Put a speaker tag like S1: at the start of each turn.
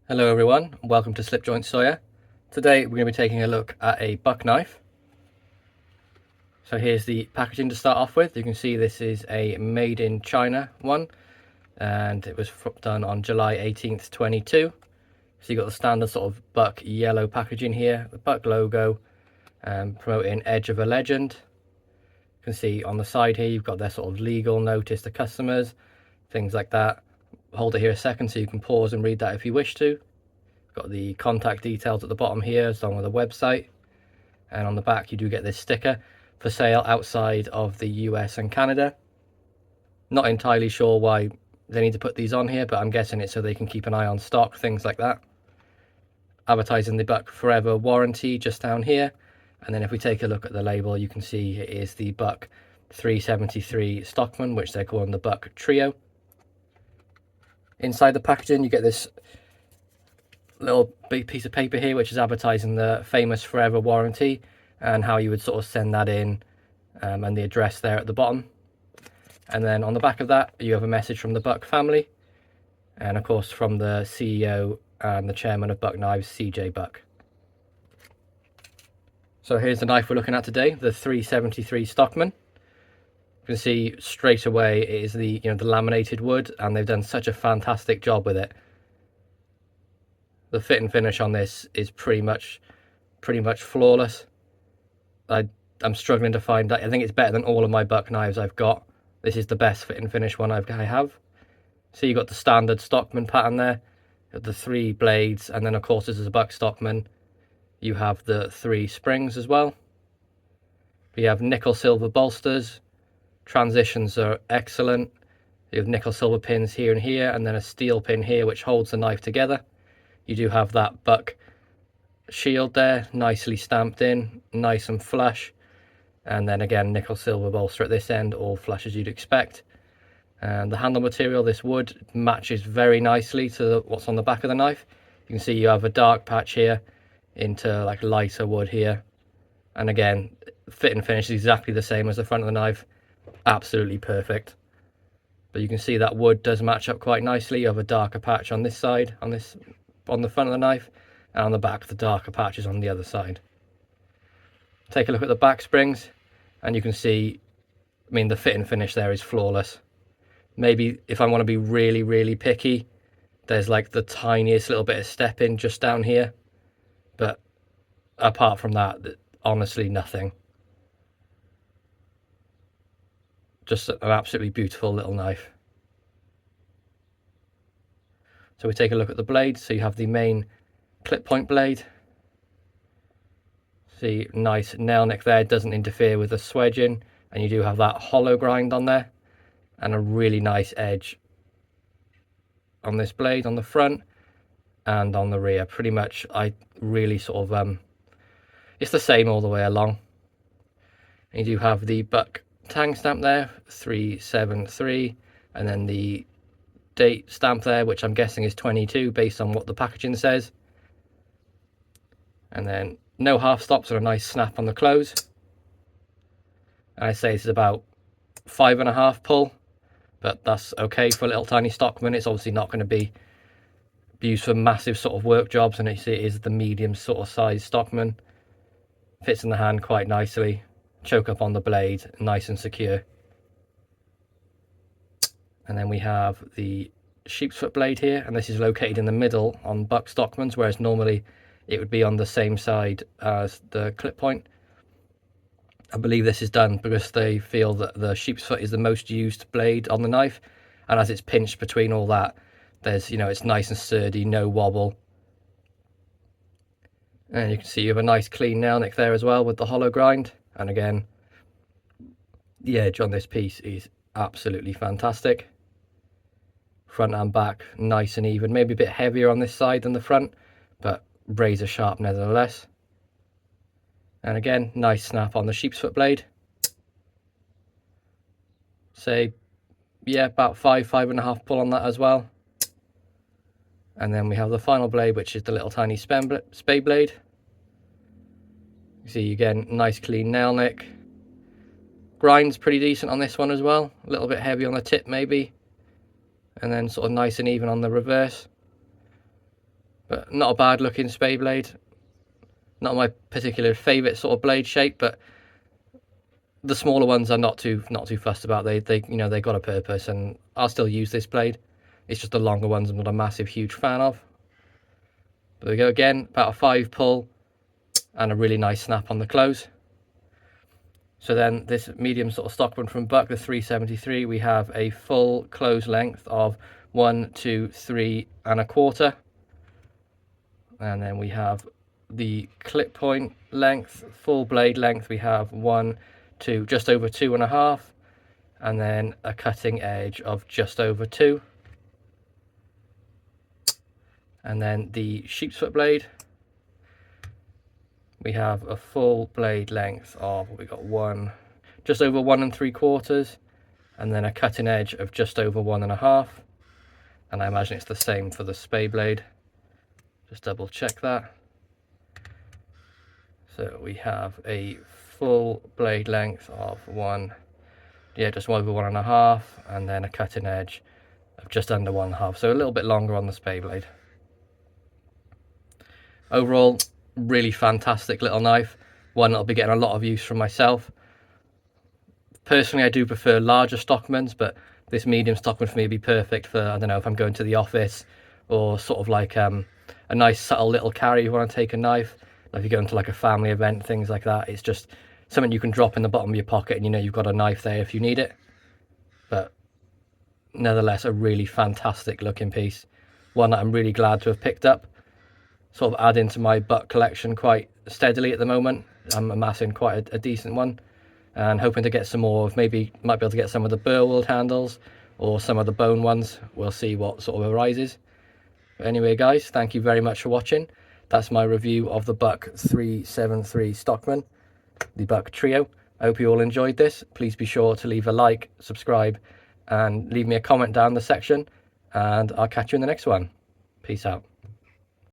S1: Hello everyone, and welcome to SlipjointSawyer. Today we're going to be taking a look at a buck knife. So here's the packaging to start off with. You can see this is a made in China one, and it was done on July 18th 22. So you got the standard sort of buck yellow packaging here, the buck logo, promoting Edge of a Legend. You can see on the side here you've got their sort of legal notice to customers, things like that. Hold it here a second so you can pause and read that if you wish to. Got the contact details at the bottom here, along with a website, and on the back you do get this sticker for sale outside of the US and Canada. Not entirely sure why they need to put these on here, but I'm guessing it's so they can keep an eye on stock, things like that. Advertising the buck forever warranty just down here, and then if we take a look at the label you can see it is the buck 373 Stockman, which they're calling the buck Trio. Inside the packaging you get this little big piece of paper here which is advertising the famous forever warranty and how you would sort of send that in, and the address there at the bottom. And then on the back of that you have a message from the Buck family, and of course from the CEO and the chairman of Buck Knives, CJ Buck. So here's the knife we're looking at today, the 373 Stockman. You can see straight away it is the the laminated wood, and they've done such a fantastic job with it. The fit and finish on this is pretty much flawless. I'm struggling to find that. I think it's better than all of my buck knives I've got. This is the best fit and finish one I have. So you got the standard Stockman pattern there, the 3 blades, and then of course this is a buck Stockman. You have the 3 springs as well. We have nickel silver bolsters. Transitions are excellent. You have nickel silver pins here and here, and then a steel pin here which holds the knife together. You do have that buck shield there, nicely stamped in, nice and flush. And then again, nickel silver bolster at this end, all flush as you'd expect. And the handle material, this wood, matches very nicely to what's on the back of the knife. You can see you have a dark patch here into like lighter wood here. And again, fit and finish is exactly the same as the front of the knife. Absolutely perfect. But you can see that wood does match up quite nicely. You have a darker patch on this side, on the front of the knife, and on the back the darker patches on the other side. Take a look at the back springs and you can see, I mean, the fit and finish there is flawless. Maybe if I want to be really picky, there's like the tiniest little bit of step in just down here, but apart from that, honestly nothing. Just an absolutely beautiful little knife. So we take a look at the blade. So you have the main clip point blade. See, nice nail nick there, doesn't interfere with the swedging, and you do have that hollow grind on there, and a really nice edge on this blade on the front and on the rear. Pretty much, I really sort of it's the same all the way along. And you do have the buck tang stamp there, 373, and then the date stamp there, which I'm guessing is 22 based on what the packaging says. And then no half stops and a nice snap on the close. I say this is about 5.5 pull, but that's okay for a little tiny Stockman. It's obviously not going to be used for massive sort of work jobs, and it is the medium sort of size Stockman. Fits in the hand quite nicely. Choke up on the blade, nice and secure. And then we have the sheep's foot blade here, and this is located in the middle on buck Stockmans, whereas normally it would be on the same side as the clip point. I believe this is done because they feel that the sheep's foot is the most used blade on the knife, and as it's pinched between all that, there's, it's nice and sturdy, no wobble. And you can see you have a nice clean nail nick there as well with the hollow grind. And again, the edge on this piece is absolutely fantastic. Front and back nice and even, maybe a bit heavier on this side than the front, but razor sharp nevertheless. And again, nice snap on the sheep's foot blade. Say, yeah, about 5.5 pull on that as well. And then we have the final blade, which is the little tiny spade blade. You see again, nice clean nail nick. Grind's pretty decent on this one as well. A little bit heavy on the tip maybe. And then sort of nice and even on the reverse. But not a bad looking spade blade. Not my particular favourite sort of blade shape, but the smaller ones I'm not too fussed about. They they got a purpose, and I'll still use this blade. It's just the longer ones I'm not a massive huge fan of. There we go again, about a 5 pull and a really nice snap on the close. So then this medium sort of stock one from Buck, the 373, we have a full close length of 1, 2, 3 1/4. And then we have the clip point length, full blade length, we have 1, 2, just over 2.5, and then a cutting edge of just over 2. And then the sheep's foot blade, we have a full blade length of, we got 1, just over 1 3/4, and then a cutting edge of just over 1.5. And I imagine it's the same for the spade blade. Just double check that. So we have a full blade length of just over 1.5, and then a cutting edge of just under 1.5. So a little bit longer on the spade blade. Overall, really fantastic little knife. One that'll be getting a lot of use from myself. Personally, I do prefer larger Stockmans, but this medium Stockman for me would be perfect for, I don't know, if I'm going to the office, or sort of like a nice subtle little carry if you want to take a knife. Like if you're going to like a family event, things like that. It's just something you can drop in the bottom of your pocket and you know you've got a knife there if you need it. But nevertheless, a really fantastic looking piece. One that I'm really glad to have picked up. Sort of adding to my butt collection quite steadily at the moment. I'm amassing quite a decent one, and hoping to get some more of, maybe might be able to get some of the Burwood handles or some of the bone ones. We'll see what sort of arises. But anyway guys, thank you very much for watching. That's my review of the Buck 373 Stockman, the Buck Trio. I hope you all enjoyed this. Please be sure to leave a like, subscribe, and leave me a comment down the section, and I'll catch you in the next one. Peace out.